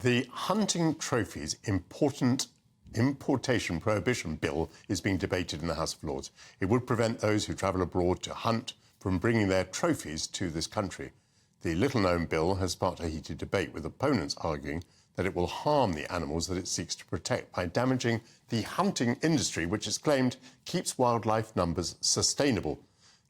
The hunting trophies importation prohibition bill is being debated in the House of Lords. It would prevent those who travel abroad to hunt from bringing their trophies to this country. The little-known bill has sparked a heated debate, with opponents arguing that it will harm the animals that it seeks to protect by damaging the hunting industry, which is claimed keeps wildlife numbers sustainable.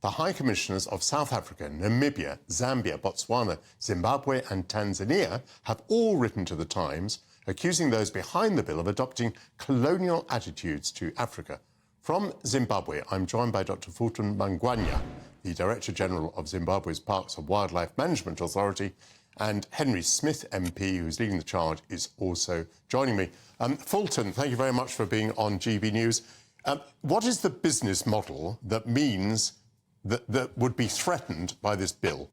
The High Commissioners of South Africa, Namibia, Zambia, Botswana, Zimbabwe and Tanzania have all written to the Times, accusing those behind the bill of adopting colonial attitudes to Africa. From Zimbabwe, I'm joined by Dr. Fulton Mangwanya, the Director General of Zimbabwe's Parks and Wildlife Management Authority, and Henry Smith MP, who's leading the charge, is also joining me. Fulton, thank you very much for being on GB News. What is the business model that means that would be threatened by this bill?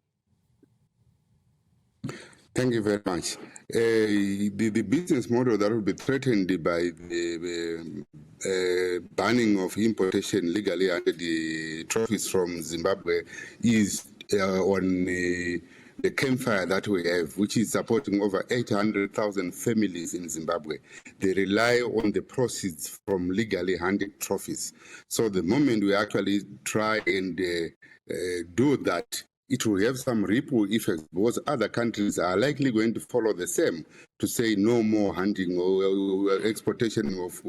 Thank you very much. The business model that will be threatened by the banning of importation legally under the trophies from Zimbabwe is on the campfire that we have, which is supporting over 800,000 families in Zimbabwe. They rely on the proceeds from legally hunted trophies. So the moment we actually try and do that, it will have some ripple effects, because other countries are likely going to follow the same, to say no more hunting or exportation of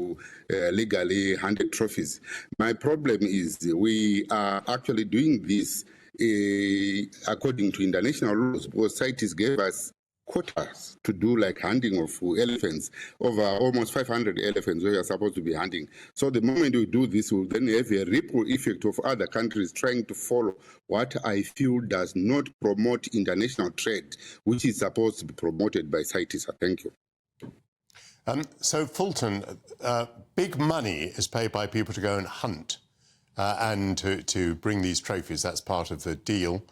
legally hunted trophies. My problem is we are actually doing this according to international laws, because CITES gave us quotas to do like hunting of elephants, over almost 500 elephants we are supposed to be hunting. So the moment we do this, we'll then have a ripple effect of other countries trying to follow what I feel does not promote international trade, which is supposed to be promoted by CITES. Thank you. So, Fulton, big money is paid by people to go and hunt and to bring these trophies. That's part of the deal.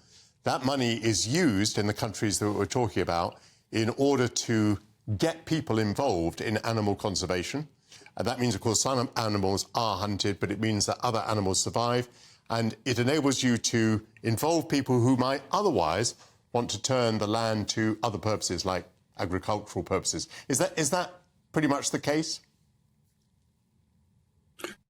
That money is used in the countries that we're talking about in order to get people involved in animal conservation. And that means, of course, some animals are hunted, but it means that other animals survive. And it enables you to involve people who might otherwise want to turn the land to other purposes, like agricultural purposes. Is that pretty much the case?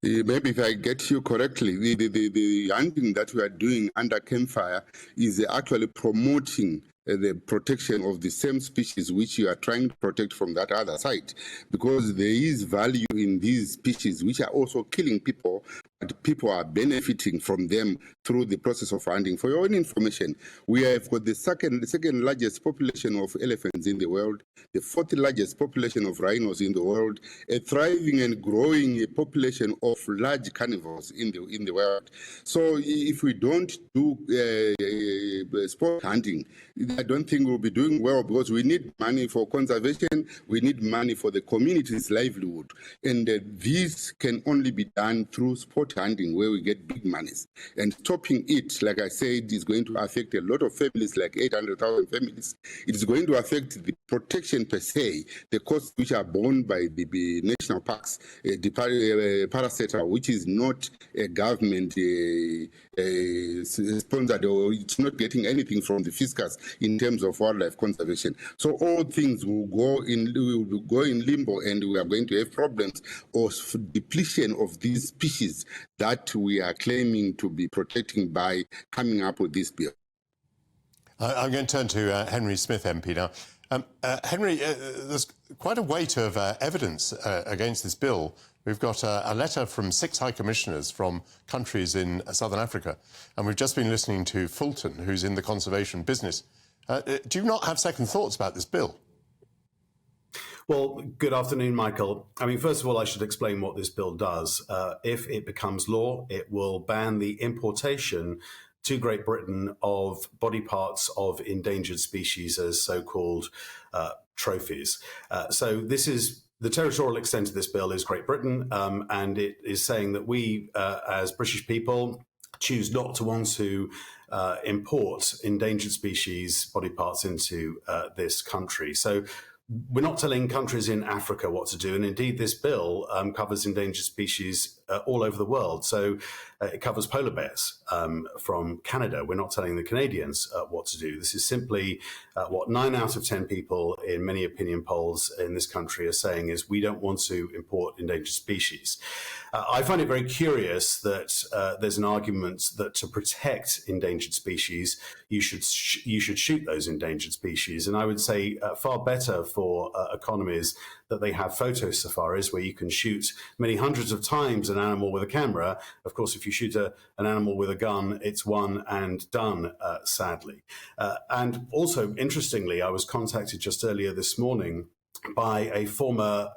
Maybe if I get you correctly, the hunting that we are doing under campfire is actually promoting the protection of the same species which you are trying to protect from that other side, because there is value in these species which are also killing people, but people are benefiting from them through the process of hunting. For your own information, we have got the second largest population of elephants in the world, the fourth largest population of rhinos in the world, a thriving and growing population of large carnivores in the world. So if we don't do sport hunting, I don't think we'll be doing well, because we need money for conservation, we need money for the community's livelihood. And this can only be done through sport hunting, where we get big monies. And stopping it, like I said, is going to affect a lot of families, like 800,000 families. It is going to affect the protection per se, the costs which are borne by the national parks, the parastatal, which is not a government sponsored, or it's not getting anything from the fiscus in terms of wildlife conservation. So all things will go in limbo, and we are going to have problems of depletion of these species that we are claiming to be protecting by coming up with this bill. I'm going to turn to Henry Smith MP now. Henry, there's quite a weight of evidence against this bill. We've got a letter from 6 High Commissioners from countries in Southern Africa, and we've just been listening to Fulton, who's in the conservation business. Do you not have second thoughts about this bill? Well, good afternoon, Michael. I mean, first of all, I should explain what this bill does. If it becomes law, it will ban the importation to Great Britain of body parts of endangered species as so-called trophies. So this is the territorial extent of this bill is Great Britain, and it is saying that we, as British people, choose not to want to import endangered species body parts into this country. So we're not telling countries in Africa what to do, and indeed this bill covers endangered species all over the world. So it covers polar bears from Canada. We're not telling the Canadians what to do. This is simply what 9 out of 10 people in many opinion polls in this country are saying is we don't want to import endangered species. I find it very curious that there's an argument that to protect endangered species, you should shoot those endangered species. And I would say far better for economies that they have photo safaris where you can shoot many hundreds of times an animal with a camera. Of course, if you shoot an animal with a gun, it's one and done, sadly. And also, interestingly, I was contacted just earlier this morning by a former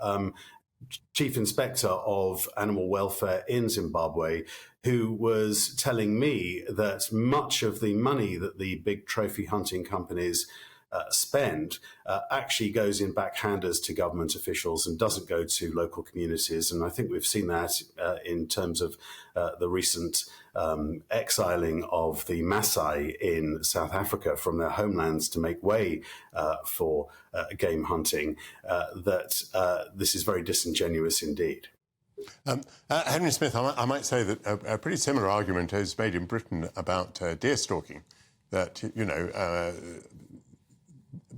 chief inspector of animal welfare in Zimbabwe, who was telling me that much of the money that the big trophy hunting companies spend actually goes in backhanders to government officials and doesn't go to local communities. And I think we've seen that in terms of the recent exiling of the Maasai in South Africa from their homelands to make way for game hunting, that this is very disingenuous indeed. Henry Smith, I might say that a pretty similar argument is made in Britain about deer stalking, that, you know,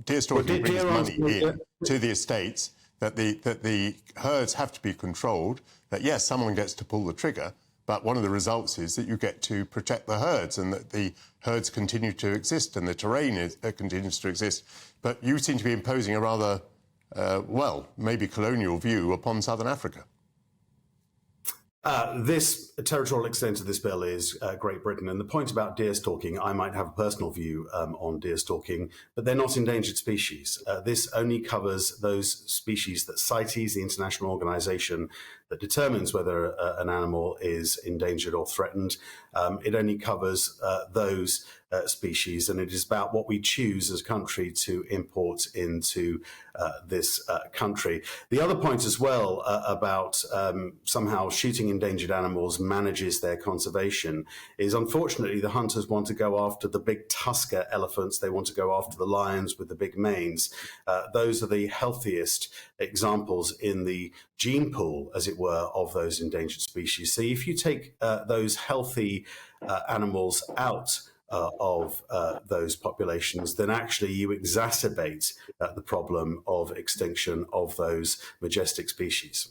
deer stalking brings money in to the estates, that the herds have to be controlled, that, yes, someone gets to pull the trigger, but one of the results is that you get to protect the herds and that the herds continue to exist and the terrain continues to exist. But you seem to be imposing a rather, well, maybe colonial view upon Southern Africa. This territorial extent of this bill is Great Britain. And the point about deer stalking, I might have a personal view on deer stalking, but they're not endangered species. This only covers those species that CITES, the international organization that determines whether an animal is endangered or threatened, it only covers those species, and it is about what we choose as a country to import into this country. The other point as well about somehow shooting endangered animals manages their conservation is, unfortunately, the hunters want to go after the big tusker elephants. They want to go after the lions with the big manes. Those are the healthiest examples in the gene pool, as it were, of those endangered species. So if you take those healthy animals out of those populations, then actually you exacerbate the problem of extinction of those majestic species.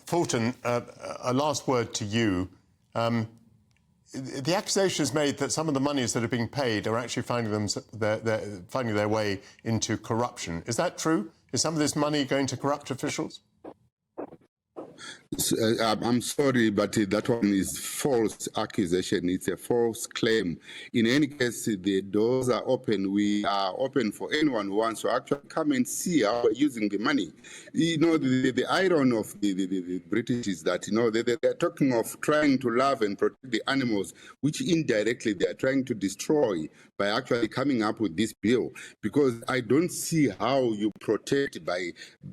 Fulton, a last word to you. The accusation is made that some of the monies that are being paid are actually finding their way into corruption. Is that true? Is some of this money going to corrupt officials? I'm sorry, but that one is false accusation. It's a false claim. In any case, the doors are open. We are open for anyone who wants to actually come and see how we're using the money. You know, the irony of the British is that, you know, they're talking of trying to love and protect the animals, which indirectly they are trying to destroy by actually coming up with this bill. Because I don't see how you protect by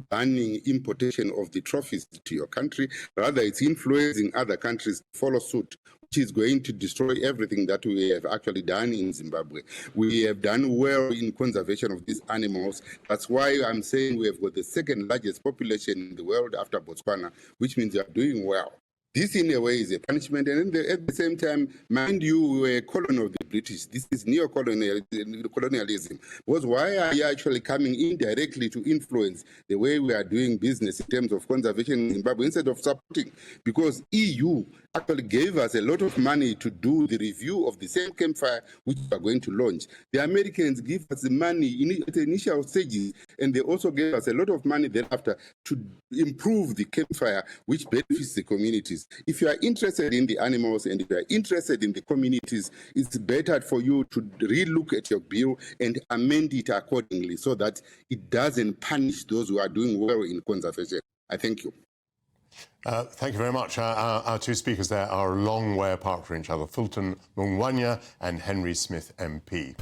banning importation of the trophies to your country. Rather, it's influencing other countries to follow suit, which is going to destroy everything that we have actually done in Zimbabwe. We have done well in conservation of these animals. That's why I'm saying we have got the second largest population in the world after Botswana, which means we are doing well. This, in a way, is a punishment, and at the same time, mind you, we were a colony of the British. This is neo-colonialism. Because why are you actually coming indirectly to influence the way we are doing business in terms of conservation in Zimbabwe instead of supporting? Because EU actually gave us a lot of money to do the review of the same campfire which we are going to launch. The Americans give us the money at the initial stages, and they also gave us a lot of money thereafter to improve the campfire, which benefits the communities. If you are interested in the animals and if you are interested in the communities, it's better for you to relook at your bill and amend it accordingly so that it doesn't punish those who are doing well in conservation. I thank you. Thank you very much. Our two speakers there are a long way apart from each other, Fulton Mangwanya and Henry Smith MP.